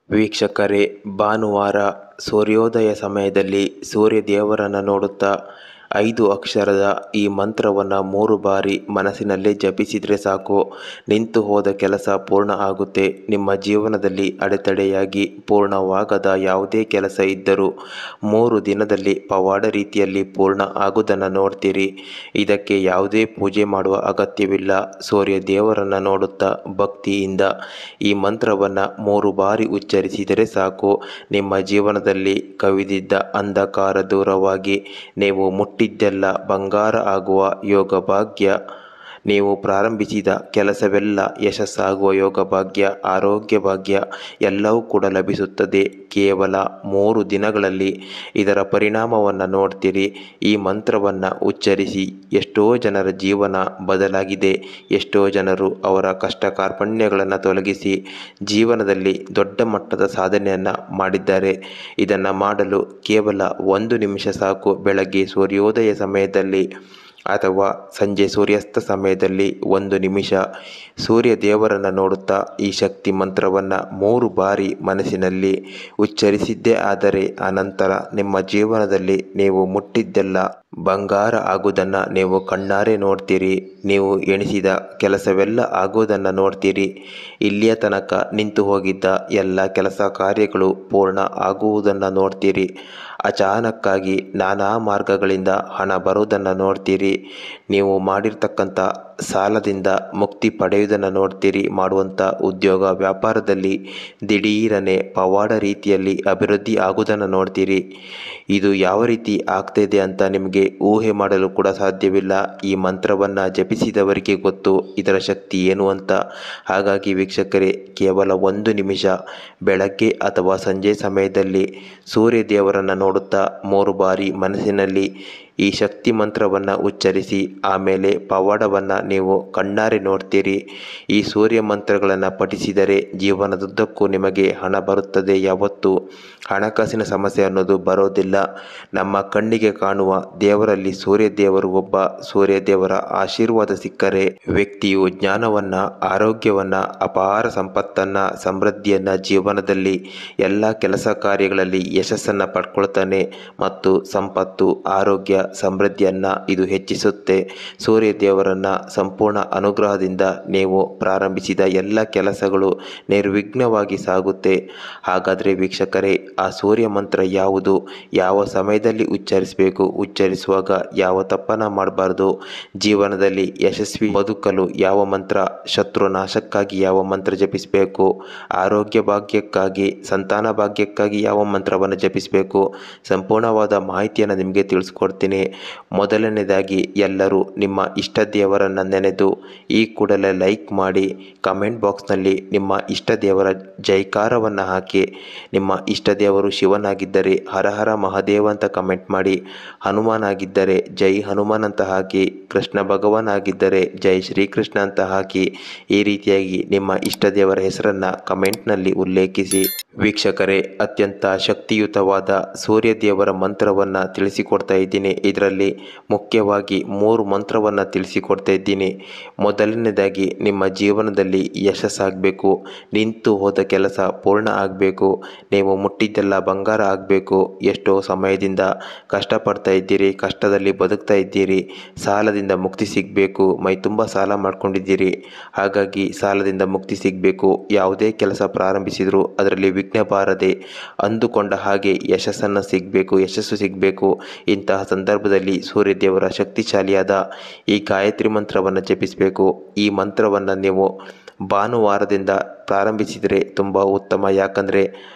ವೀಕ್ಷಕರೇ, ಭಾನುವಾರ ಸೂರ್ಯೋದಯ ಸಮಯದಲ್ಲಿ ಸೂರ್ಯ ದೇವರನ್ನು ನೋಡುತ್ತಾ 5 ಅಕ್ಷರದ ಈ ಮಂತ್ರವನ್ನು 3 ಬಾರಿ ಮನಸ್ಸಿನಲ್ಲೇ ಜಪಿಸಿದರೆ ಸಾಕು. ನಿಂತು ಹೋದ ಕೆಲಸ ಪೂರ್ಣ ಆಗುತ್ತೆ. ನಿಮ್ಮ ಜೀವನದಲ್ಲಿ ಅಡೆತಡೆಯಾಗಿ ಪೂರ್ಣವಾಗದ ಯಾವುದೇ ಕೆಲಸ ಇದ್ದರೂ 3 ದಿನದಲ್ಲಿ ಪವಾಡ ರೀತಿಯಲ್ಲಿ ಪೂರ್ಣ ಆಗುವುದನ್ನು ನೋಡ್ತೀರಿ. ಇದಕ್ಕೆ ಯಾವುದೇ ಪೂಜೆ ಮಾಡುವ ಅಗತ್ಯವಿಲ್ಲ. ಸೂರ್ಯ ದೇವರನ್ನು ನೋಡುತ್ತಾ ಭಕ್ತಿಯಿಂದ ಈ ಮಂತ್ರವನ್ನು 3 ಬಾರಿ ಉಚ್ಚರಿಸಿದರೆ ಸಾಕು. ನಿಮ್ಮ ಜೀವನದಲ್ಲಿ ಕವಿದಿದ್ದ ಅಂಧಕಾರ ದೂರವಾಗಿ ನೀವು ಮುಟ್ಟಿದ್ದೆಲ್ಲ ಬಂಗಾರ ಆಗುವ ಯೋಗ ಭಾಗ್ಯ, ನೀವು ಪ್ರಾರಂಭಿಸಿದ ಕೆಲಸವೆಲ್ಲ ಯಶಸ್ಸಾಗುವ ಯೋಗ ಭಾಗ್ಯ, ಆರೋಗ್ಯ ಭಾಗ್ಯ ಎಲ್ಲವೂ ಕೂಡ ಲಭಿಸುತ್ತದೆ. ಕೇವಲ 3 ದಿನಗಳಲ್ಲಿ ಇದರ ಪರಿಣಾಮವನ್ನು ನೋಡ್ತೀರಿ. ಈ ಮಂತ್ರವನ್ನು ಉಚ್ಚರಿಸಿ ಎಷ್ಟೋ ಜನರ ಜೀವನ ಬದಲಾಗಿದೆ. ಎಷ್ಟೋ ಜನರು ಅವರ ಕಷ್ಟ ಕಾರ್ಪಣ್ಯಗಳನ್ನು ತೊಲಗಿಸಿ ಜೀವನದಲ್ಲಿ ದೊಡ್ಡ ಮಟ್ಟದ ಸಾಧನೆಯನ್ನು ಮಾಡಿದ್ದಾರೆ. ಇದನ್ನು ಮಾಡಲು ಕೇವಲ 1 ನಿಮಿಷ ಸಾಕು. ಬೆಳಗ್ಗೆ ಸೂರ್ಯೋದಯ ಸಮಯದಲ್ಲಿ ಅಥವಾ ಸಂಜೆ ಸೂರ್ಯಾಸ್ತ ಸಮಯದಲ್ಲಿ 1 ನಿಮಿಷ ಸೂರ್ಯ ದೇವರನ್ನು ನೋಡುತ್ತಾ ಈ ಶಕ್ತಿ ಮಂತ್ರವನ್ನು 3 ಬಾರಿ ಮನಸ್ಸಿನಲ್ಲಿ ಉಚ್ಚರಿಸಿದ್ದೇ ಆದರೆ ಅನಂತರ ನಿಮ್ಮ ಜೀವನದಲ್ಲಿ ನೀವು ಮುಟ್ಟಿದ್ದೆಲ್ಲ ಬಂಗಾರ ಆಗುವುದನ್ನು ನೀವು ಕಣ್ಣಾರೆ ನೋಡ್ತೀರಿ. ನೀವು ಎಣಿಸಿದ ಕೆಲಸವೆಲ್ಲ ಆಗುವುದನ್ನು ನೋಡ್ತೀರಿ. ಇಲ್ಲಿಯ ತನಕ ನಿಂತು ಹೋಗಿದ್ದ ಎಲ್ಲ ಕೆಲಸ ಕಾರ್ಯಗಳು ಪೂರ್ಣ ಆಗುವುದನ್ನು ನೋಡ್ತೀರಿ. ಅಚಾನಕ್ಕಾಗಿ ನಾನಾ ಮಾರ್ಗಗಳಿಂದ ಹಣ ಬರುವುದನ್ನು ನೋಡ್ತೀರಿ. ನೀವು ಮಾಡಿರ್ತಕ್ಕಂಥ ಸಾಲದಿಂದ ಮುಕ್ತಿ ಪಡೆಯುವುದನ್ನು ನೋಡ್ತೀರಿ. ಮಾಡುವಂಥ ಉದ್ಯೋಗ ವ್ಯಾಪಾರದಲ್ಲಿ ದಿಢೀರನೆ ಪವಾಡ ರೀತಿಯಲ್ಲಿ ಅಭಿವೃದ್ಧಿ ಆಗುವುದನ್ನು ನೋಡ್ತೀರಿ. ಇದು ಯಾವ ರೀತಿ ಆಗ್ತಾಯಿದೆ ಅಂತ ನಿಮಗೆ ಊಹೆ ಮಾಡಲು ಕೂಡ ಸಾಧ್ಯವಿಲ್ಲ. ಈ ಮಂತ್ರವನ್ನು ಜಪಿಸಿದವರಿಗೆ ಗೊತ್ತು ಇದರ ಶಕ್ತಿ ಏನು ಅಂತ. ಹಾಗಾಗಿ ವೀಕ್ಷಕರೇ, ಕೇವಲ 1 ನಿಮಿಷ ಬೆಳಗ್ಗೆ ಅಥವಾ ಸಂಜೆ ಸಮಯದಲ್ಲಿ ಸೂರ್ಯ ದೇವರನ್ನು ನೋಡುತ್ತಾ 3 ಬಾರಿ ಮನಸ್ಸಿನಲ್ಲಿ ಈ ಶಕ್ತಿ ಮಂತ್ರವನ್ನು ಉಚ್ಚರಿಸಿ ಆಮೇಲೆ ಪವಾಡವನ್ನು ನೀವು ಕಣ್ಣಾರೆ ನೋಡ್ತೀರಿ. ಈ ಸೂರ್ಯ ಮಂತ್ರಗಳನ್ನು ಪಠಿಸಿದರೆ ಜೀವನದುದ್ದಕ್ಕೂ ನಿಮಗೆ ಹಣ ಬರುತ್ತದೆ. ಯಾವತ್ತೂ ಹಣಕಾಸಿನ ಸಮಸ್ಯೆ ಅನ್ನೋದು ಬರೋದಿಲ್ಲ. ನಮ್ಮ ಕಣ್ಣಿಗೆ ಕಾಣುವ ದೇವರಲ್ಲಿ ಸೂರ್ಯ ದೇವರು ಒಬ್ಬ. ಸೂರ್ಯ ದೇವರ ಆಶೀರ್ವಾದ ಸಿಕ್ಕರೆ ವ್ಯಕ್ತಿಯು ಜ್ಞಾನವನ್ನು, ಆರೋಗ್ಯವನ್ನು, ಅಪಾರ ಸಂಪತ್ತನ್ನು, ಸಮೃದ್ಧಿಯನ್ನು, ಜೀವನದಲ್ಲಿ ಎಲ್ಲ ಕೆಲಸ ಕಾರ್ಯಗಳಲ್ಲಿ ಯಶಸ್ಸನ್ನು ಪಡ್ಕೊಳ್ತಾನೆ. ಮತ್ತು ಸಂಪತ್ತು, ಆರೋಗ್ಯ, ಸಮೃದ್ಧಿಯನ್ನು ಇದು ಹೆಚ್ಚಿಸುತ್ತೆ. ಸೂರ್ಯ ದೇವರನ್ನು ಸಂಪೂರ್ಣ ಅನುಗ್ರಹದಿಂದ ನೀವು ಪ್ರಾರಂಭಿಸಿದ ಎಲ್ಲ ಕೆಲಸಗಳು ನಿರ್ವಿಘ್ನವಾಗಿ ಸಾಗುತ್ತೆ. ಹಾಗಾದರೆ ವೀಕ್ಷಕರೇ, ಆ ಸೂರ್ಯ ಮಂತ್ರ ಯಾವುದು, ಯಾವ ಸಮಯದಲ್ಲಿ ಉಚ್ಚರಿಸಬೇಕು, ಉಚ್ಚರಿಸುವಾಗ ಯಾವ ತಪ್ಪನ್ನು ಮಾಡಬಾರ್ದು, ಜೀವನದಲ್ಲಿ ಯಶಸ್ವಿ ಬದುಕಲು ಯಾವ ಮಂತ್ರ, ಶತ್ರು ನಾಶಕ್ಕಾಗಿ ಯಾವ ಮಂತ್ರ ಜಪಿಸಬೇಕು, ಆರೋಗ್ಯ ಭಾಗ್ಯಕ್ಕಾಗಿ, ಸಂತಾನ ಭಾಗ್ಯಕ್ಕಾಗಿ ಯಾವ ಮಂತ್ರವನ್ನು ಜಪಿಸಬೇಕು, ಸಂಪೂರ್ಣವಾದ ಮಾಹಿತಿಯನ್ನು ನಿಮಗೆ ತಿಳಿಸ್ಕೊಡ್ತೀನಿ. ಮೊದಲನೇದಾಗಿ ಎಲ್ಲರೂ ನಿಮ್ಮ ಇಷ್ಟ ದೇವರನ್ನು ನೆನೆದು ಈ ಕೂಡಲೇ ಲೈಕ್ ಮಾಡಿ, ಕಮೆಂಟ್ ಬಾಕ್ಸ್ನಲ್ಲಿ ನಿಮ್ಮ ಇಷ್ಟ ದೇವರ ಜೈಕಾರವನ್ನು ಹಾಕಿ. ನಿಮ್ಮ ಇಷ್ಟ ದೇವರು ಶಿವನಾಗಿದ್ದರೆ ಹರ ಹರ ಮಹಾದೇವ ಅಂತ ಕಮೆಂಟ್ ಮಾಡಿ, ಹನುಮಾನ್ ಆಗಿದ್ದರೆ ಜೈ ಹನುಮಾನ್ ಅಂತ ಹಾಕಿ, ಕೃಷ್ಣ ಭಗವಾನ್ ಆಗಿದ್ದರೆ ಜೈ ಶ್ರೀಕೃಷ್ಣ ಅಂತ ಹಾಕಿ. ಈ ರೀತಿಯಾಗಿ ನಿಮ್ಮ ಇಷ್ಟ ದೇವರ ಹೆಸರನ್ನು ಕಮೆಂಟ್ನಲ್ಲಿ ಉಲ್ಲೇಖಿಸಿ. ವೀಕ್ಷಕರೇ, ಅತ್ಯಂತ ಶಕ್ತಿಯುತವಾದ ಸೂರ್ಯ ದೇವರ ಮಂತ್ರವನ್ನು ತಿಳಿಸಿಕೊಡ್ತಾ ಇದ್ದೀನಿ. ಇದರಲ್ಲಿ ಮುಖ್ಯವಾಗಿ 3 ಮಂತ್ರವನ್ನು ತಿಳಿಸಿಕೊಡ್ತಾ ಇದ್ದೀನಿ. ಮೊದಲನೇದಾಗಿ ನಿಮ್ಮ ಜೀವನದಲ್ಲಿ ಯಶಸ್ಸಾಗಬೇಕು. ನಿಂತು ಹೋದ ಕೆಲಸ ಪೂರ್ಣ ಆಗಬೇಕು. ನೀವು ಮುಟ್ಟಿದ್ದೆಲ್ಲ ಬಂಗಾರ ಆಗಬೇಕು. ಎಷ್ಟೋ ಸಮಯದಿಂದ ಕಷ್ಟಪಡ್ತಾ ಇದ್ದೀರಿ, ಕಷ್ಟದಲ್ಲಿ ಬದುಕ್ತಾ ಇದ್ದೀರಿ. ಸಾಲದಿಂದ ಮುಕ್ತಿ ಸಿಗಬೇಕು. ಮೈ ತುಂಬ ಸಾಲ ಮಾಡ್ಕೊಂಡಿದ್ದೀರಿ. ಹಾಗಾಗಿ ಸಾಲದಿಂದ ಮುಕ್ತಿ ಸಿಗಬೇಕು. ಯಾವುದೇ ಕೆಲಸ ಪ್ರಾರಂಭಿಸಿದರೂ ಅದರಲ್ಲಿ ವಿಘ್ನ ಬಾರದೆ ಅಂದುಕೊಂಡ ಹಾಗೆ ಯಶಸ್ಸು ಸಿಗಬೇಕು. ಇಂತಹ ಸಂದರ್ಭದಲ್ಲಿ ಸೂರ್ಯ ದೇವರ ಶಕ್ತಿಶಾಲಿಯಾದ ಈ ಗಾಯತ್ರಿ ಮಂತ್ರವನ್ನು ಜಪಿಸಬೇಕು. ಈ ಮಂತ್ರವನ್ನು ನೀವು ಭಾನುವಾರದಿಂದ ಪ್ರಾರಂಭಿಸಿದರೆ ತುಂಬ ಉತ್ತಮ. ಯಾಕಂದರೆ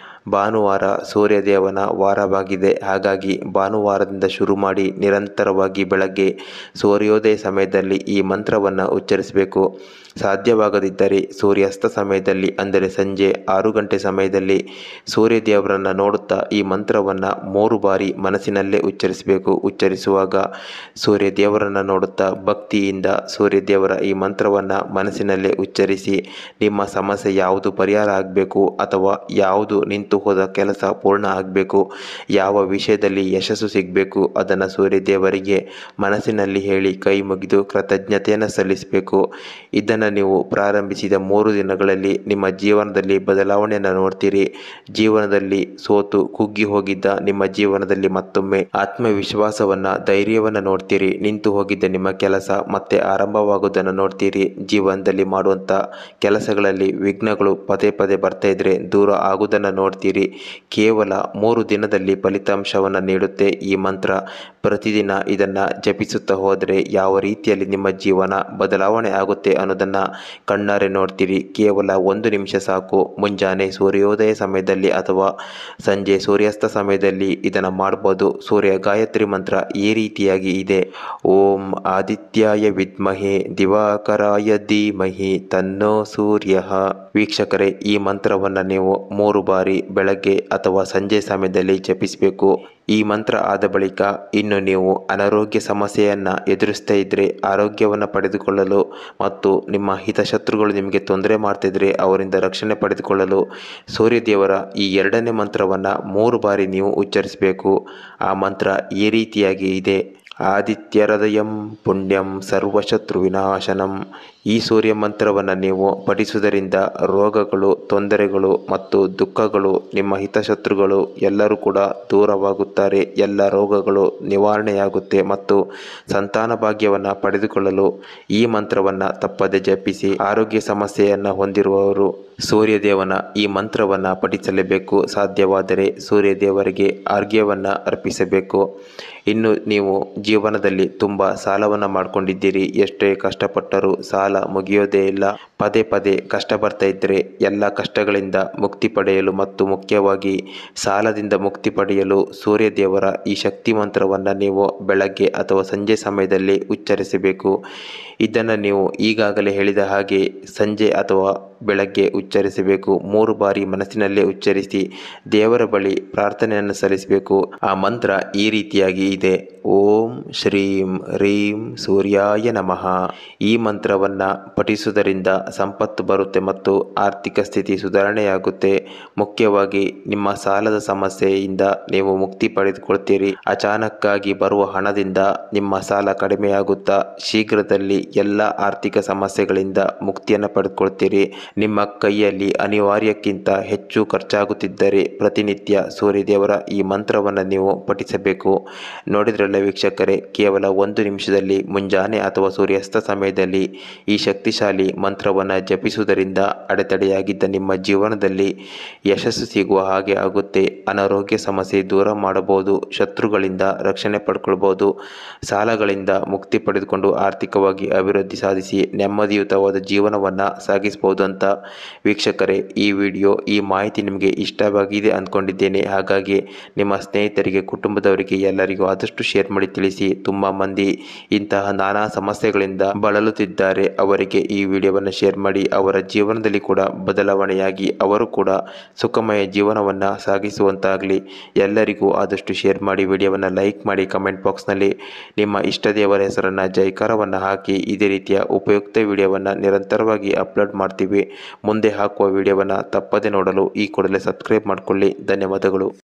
ಭಾನುವಾರ ಸೂರ್ಯದೇವನ ವಾರವಾಗಿದೆ. ಹಾಗಾಗಿ ಭಾನುವಾರದಿಂದ ಶುರು ಮಾಡಿ ನಿರಂತರವಾಗಿ ಬೆಳಗ್ಗೆ ಸೂರ್ಯೋದಯ ಸಮಯದಲ್ಲಿ ಈ ಮಂತ್ರವನ್ನು ಉಚ್ಚರಿಸಬೇಕು. ಸಾಧ್ಯವಾಗದಿದ್ದರೆ ಸೂರ್ಯಾಸ್ತ ಸಮಯದಲ್ಲಿ, ಅಂದರೆ ಸಂಜೆ 6 ಗಂಟೆ ಸಮಯದಲ್ಲಿ ಸೂರ್ಯ ದೇವರನ್ನು ನೋಡುತ್ತಾ ಈ ಮಂತ್ರವನ್ನು 3 ಬಾರಿ ಮನಸ್ಸಿನಲ್ಲೇ ಉಚ್ಚರಿಸಬೇಕು. ಉಚ್ಚರಿಸುವಾಗ ಸೂರ್ಯ ದೇವರನ್ನು ನೋಡುತ್ತಾ ಭಕ್ತಿಯಿಂದ ಸೂರ್ಯ ದೇವರ ಈ ಮಂತ್ರವನ್ನು ಮನಸ್ಸಿನಲ್ಲೇ ಉಚ್ಚರಿಸಿ. ನಿಮ್ಮ ಸಮಸ್ಯೆ ಯಾವುದು ಪರಿಹಾರ ಆಗಬೇಕು ಅಥವಾ ಯಾವುದು ನಿಂತು ಹೋದ ಕೆಲಸ ಪೂರ್ಣ ಆಗಬೇಕು, ಯಾವ ವಿಷಯದಲ್ಲಿ ಯಶಸ್ಸು ಸಿಗಬೇಕು ಅದನ್ನು ಸೂರ್ಯ ದೇವರಿಗೆ ಮನಸ್ಸಿನಲ್ಲಿ ಹೇಳಿ ಕೈ ಮುಗಿದು ಕೃತಜ್ಞತೆಯನ್ನು ಸಲ್ಲಿಸಬೇಕು. ಇದನ್ನು ಇದನ್ನು ನೀವು ಪ್ರಾರಂಭಿಸಿದ 3 ದಿನಗಳಲ್ಲಿ ನಿಮ್ಮ ಜೀವನದಲ್ಲಿ ಬದಲಾವಣೆಯನ್ನು ನೋಡ್ತೀರಿ. ಜೀವನದಲ್ಲಿ ಸೋತು ಕುಗ್ಗಿ ಹೋಗಿದ್ದ ನಿಮ್ಮ ಜೀವನದಲ್ಲಿ ಮತ್ತೊಮ್ಮೆ ಆತ್ಮವಿಶ್ವಾಸವನ್ನು, ಧೈರ್ಯವನ್ನು ನೋಡ್ತೀರಿ. ನಿಂತು ಹೋಗಿದ್ದ ನಿಮ್ಮ ಕೆಲಸ ಮತ್ತೆ ಆರಂಭವಾಗುವುದನ್ನು ನೋಡ್ತೀರಿ. ಜೀವನದಲ್ಲಿ ಮಾಡುವಂಥ ಕೆಲಸಗಳಲ್ಲಿ ವಿಘ್ನಗಳು ಪದೇ ಪದೇ ಬರ್ತಾ ಇದ್ರೆ ದೂರ ಆಗುವುದನ್ನು ನೋಡ್ತೀರಿ. ಕೇವಲ 3 ದಿನದಲ್ಲಿ ಫಲಿತಾಂಶವನ್ನು ನೀಡುತ್ತೆ ಈ ಮಂತ್ರ. ಪ್ರತಿದಿನ ಇದನ್ನು ಜಪಿಸುತ್ತಾ ಹೋದರೆ ಯಾವ ರೀತಿಯಲ್ಲಿ ನಿಮ್ಮ ಜೀವನ ಬದಲಾವಣೆ ಆಗುತ್ತೆ ಅನ್ನೋದನ್ನು ಕಣ್ಣಾರೆ ನೋಡ್ತೀರಿ. ಕೇವಲ 1 ನಿಮಿಷ ಸಾಕು. ಮುಂಜಾನೆ ಸೂರ್ಯೋದಯ ಸಮಯದಲ್ಲಿ ಅಥವಾ ಸಂಜೆ ಸೂರ್ಯಾಸ್ತ ಸಮಯದಲ್ಲಿ ಇದನ್ನು ಮಾಡ್ಬೋದು. ಸೂರ್ಯ ಗಾಯತ್ರಿ ಮಂತ್ರ ಈ ರೀತಿಯಾಗಿ ಇದೆ. ಓಂ ಆದಿತ್ಯಾಯ ವಿದ್ಮಹೆ ದಿವಾಕರಾಯ ಧೀಮಹಿ ತನ್ನೋ ಸೂರ್ಯ. ವೀಕ್ಷಕರೇ, ಈ ಮಂತ್ರವನ್ನು ನೀವು 3 ಬಾರಿ ಬೆಳಗ್ಗೆ ಅಥವಾ ಸಂಜೆ ಸಮಯದಲ್ಲಿ ಜಪಿಸಬೇಕು. ಈ ಮಂತ್ರ ಆದ ಬಳಿಕ ಇನ್ನು ನೀವು ಅನಾರೋಗ್ಯ ಸಮಸ್ಯೆಯನ್ನು ಎದುರಿಸ್ತಾ ಇದ್ದರೆ ಆರೋಗ್ಯವನ್ನು ಪಡೆದುಕೊಳ್ಳಲು ಮತ್ತು ನಿಮ್ಮ ಹಿತಶತ್ರುಗಳು ನಿಮಗೆ ತೊಂದರೆ ಮಾಡ್ತಿದ್ರೆ ಅವರಿಂದ ರಕ್ಷಣೆ ಪಡೆದುಕೊಳ್ಳಲು ಸೂರ್ಯದೇವರ ಈ 2ನೇ ಮಂತ್ರವನ್ನು 3 ಬಾರಿ ನೀವು ಉಚ್ಚರಿಸಬೇಕು. ಆ ಮಂತ್ರ ಈ ರೀತಿಯಾಗಿ ಇದೆ. ಆದಿತ್ಯಹೃದಯಂ ಪುಣ್ಯಂ ಸರ್ವಶತ್ರು ವಿನಾಶನಂ. ಈ ಸೂರ್ಯ ಮಂತ್ರವನ್ನು ನೀವು ಪಠಿಸುವುದರಿಂದ ರೋಗಗಳು, ತೊಂದರೆಗಳು ಮತ್ತು ದುಃಖಗಳು, ನಿಮ್ಮ ಹಿತಶತ್ರುಗಳು ಎಲ್ಲರೂ ಕೂಡ ದೂರವಾಗುತ್ತಾರೆ. ಎಲ್ಲ ರೋಗಗಳು ನಿವಾರಣೆಯಾಗುತ್ತೆ ಮತ್ತು ಸಂತಾನ ಭಾಗ್ಯವನ್ನು ಪಡೆದುಕೊಳ್ಳಲು ಈ ಮಂತ್ರವನ್ನು ತಪ್ಪದೆ ಜಪಿಸಿ. ಆರೋಗ್ಯ ಸಮಸ್ಯೆಯನ್ನು ಹೊಂದಿರುವವರು ಸೂರ್ಯದೇವನ ಈ ಮಂತ್ರವನ್ನು ಪಠಿಸಲೇಬೇಕು. ಸಾಧ್ಯವಾದರೆ ಸೂರ್ಯದೇವರಿಗೆ ಅರ್ಘ್ಯವನ್ನು ಅರ್ಪಿಸಬೇಕು. ಇನ್ನು ನೀವು ಜೀವನದಲ್ಲಿ ತುಂಬ ಸಾಲವನ್ನು ಮಾಡಿಕೊಂಡಿದ್ದೀರಿ. ಎಷ್ಟೇ ಕಷ್ಟಪಟ್ಟರೂ ಸಾಲ ಮುಗಿಯೋದೇ ಇಲ್ಲ. ಪದೇ ಪದೇ ಕಷ್ಟ ಬರ್ತಾ ಇದ್ದರೆ ಎಲ್ಲ ಕಷ್ಟಗಳಿಂದ ಮುಕ್ತಿ ಪಡೆಯಲು ಮತ್ತು ಮುಖ್ಯವಾಗಿ ಸಾಲದಿಂದ ಮುಕ್ತಿ ಪಡೆಯಲು ಸೂರ್ಯದೇವರ ಈ ಶಕ್ತಿ ಮಂತ್ರವನ್ನು ನೀವು ಬೆಳಗ್ಗೆ ಅಥವಾ ಸಂಜೆ ಸಮಯದಲ್ಲಿ ಉಚ್ಚರಿಸಬೇಕು. ಇದನ್ನು ನೀವು ಈಗಾಗಲೇ ಹೇಳಿದ ಹಾಗೆ ಸಂಜೆ ಅಥವಾ ಬೆಳಗ್ಗೆ ಉಚ್ಚರಿಸಬೇಕು. 3 ಬಾರಿ ಮನಸ್ಸಿನಲ್ಲೇ ಉಚ್ಚರಿಸಿ ದೇವರ ಬಳಿ ಪ್ರಾರ್ಥನೆಯನ್ನು ಸಲ್ಲಿಸಬೇಕು. ಆ ಮಂತ್ರ ಈ ರೀತಿಯಾಗಿ ಇದೆ. ಓಂ ಶ್ರೀಂ ಹ್ರೀಂ ಸೂರ್ಯಾಯ ನಮಃ. ಈ ಮಂತ್ರವನ್ನು ಪಠಿಸುವುದರಿಂದ ಸಂಪತ್ತು ಬರುತ್ತೆ ಮತ್ತು ಆರ್ಥಿಕ ಸ್ಥಿತಿ ಸುಧಾರಣೆಯಾಗುತ್ತೆ. ಮುಖ್ಯವಾಗಿ ನಿಮ್ಮ ಸಾಲದ ಸಮಸ್ಯೆಯಿಂದ ನೀವು ಮುಕ್ತಿ ಪಡೆದುಕೊಳ್ತೀರಿ. ಅಚಾನಕ್ಕಾಗಿ ಬರುವ ಹಣದಿಂದ ನಿಮ್ಮ ಸಾಲ ಕಡಿಮೆಯಾಗುತ್ತಾ ಶೀಘ್ರದಲ್ಲಿ ಎಲ್ಲ ಆರ್ಥಿಕ ಸಮಸ್ಯೆಗಳಿಂದ ಮುಕ್ತಿಯನ್ನು ಪಡೆದುಕೊಳ್ತೀರಿ. ನಿಮ್ಮ ಕೈಯಲ್ಲಿ ಅನಿವಾರ್ಯಕ್ಕಿಂತ ಹೆಚ್ಚು ಖರ್ಚಾಗುತ್ತಿದ್ದರೆ ಪ್ರತಿನಿತ್ಯ ಸೂರ್ಯದೇವರ ಈ ಮಂತ್ರವನ್ನು ನೀವು ಪಠಿಸಬೇಕು. ನೋಡಿದ್ರಲ್ಲ ವೀಕ್ಷಕರೇ, ಕೇವಲ 1 ನಿಮಿಷದಲ್ಲಿ ಮುಂಜಾನೆ ಅಥವಾ ಸೂರ್ಯಾಸ್ತ ಸಮಯದಲ್ಲಿ ಈ ಶಕ್ತಿಶಾಲಿ ಮಂತ್ರವನ್ನು ಜಪಿಸುವುದರಿಂದ ಅಡೆತಡೆಯಾಗಿದ್ದ ನಿಮ್ಮ ಜೀವನದಲ್ಲಿ ಯಶಸ್ಸು ಸಿಗುವ ಹಾಗೆ ಆಗುತ್ತೆ. ಅನಾರೋಗ್ಯ ಸಮಸ್ಯೆ ದೂರ ಮಾಡಬಹುದು, ಶತ್ರುಗಳಿಂದ ರಕ್ಷಣೆ ಪಡ್ಕೊಳ್ಬೋದು, ಸಾಲಗಳಿಂದ ಮುಕ್ತಿ ಪಡೆದುಕೊಂಡು ಆರ್ಥಿಕವಾಗಿ ಅಭಿವೃದ್ಧಿ ಸಾಧಿಸಿ ನೆಮ್ಮದಿಯುತವಾದ ಜೀವನವನ್ನು ಸಾಗಿಸಬಹುದು ಅಂತ ವೀಕ್ಷಕರೇ, ಈ ವಿಡಿಯೋ, ಈ ಮಾಹಿತಿ ನಿಮಗೆ ಇಷ್ಟವಾಗಿದೆ ಅಂದ್ಕೊಂಡಿದ್ದೇನೆ. ಹಾಗಾಗಿ ನಿಮ್ಮ ಸ್ನೇಹಿತರಿಗೆ, ಕುಟುಂಬದವರಿಗೆ ಎಲ್ಲರಿಗೂ ಆದಷ್ಟು ಶೇರ್ ಮಾಡಿ ತಿಳಿಸಿ. ತುಂಬ ಮಂದಿ ಇಂತಹ ನಾನಾ ಸಮಸ್ಯೆಗಳಿಂದ ಬಳಲುತ್ತಿದ್ದಾರೆ. ಅವರಿಗೆ ಈ ವಿಡಿಯೋವನ್ನು ಶೇರ್ ಮಾಡಿ ಅವರ ಜೀವನದಲ್ಲಿ ಕೂಡ ಬದಲಾವಣೆಯಾಗಿ ಅವರು ಕೂಡ ಸುಖಮಯ ಜೀವನವನ್ನು ಸಾಗಿಸುವಂತಾಗಲಿ. ಎಲ್ಲರಿಗೂ ಆದಷ್ಟು ಶೇರ್ ಮಾಡಿ, ವಿಡಿಯೋವನ್ನು ಲೈಕ್ ಮಾಡಿ, ಕಮೆಂಟ್ ಬಾಕ್ಸ್ನಲ್ಲಿ ನಿಮ್ಮ ಇಷ್ಟ ದೇವರ ಹೆಸರನ್ನು ಜೈಕಾರವನ್ನು ಹಾಕಿ. ಇದೇ ರೀತಿಯ ಉಪಯುಕ್ತ ವಿಡಿಯೋವನ್ನು ನಿರಂತರವಾಗಿ ಅಪ್ಲೋಡ್ ಮಾಡ್ತೀವಿ. ಮುಂದೆ ಹಾಕುವ ವಿಡಿಯೋವನ್ನು ತಪ್ಪದೆ ನೋಡಲು ಈ ಕೂಡಲೇ ಸಬ್ಸ್ಕ್ರೈಬ್ ಮಾಡಿಕೊಳ್ಳಿ. ಧನ್ಯವಾದಗಳು.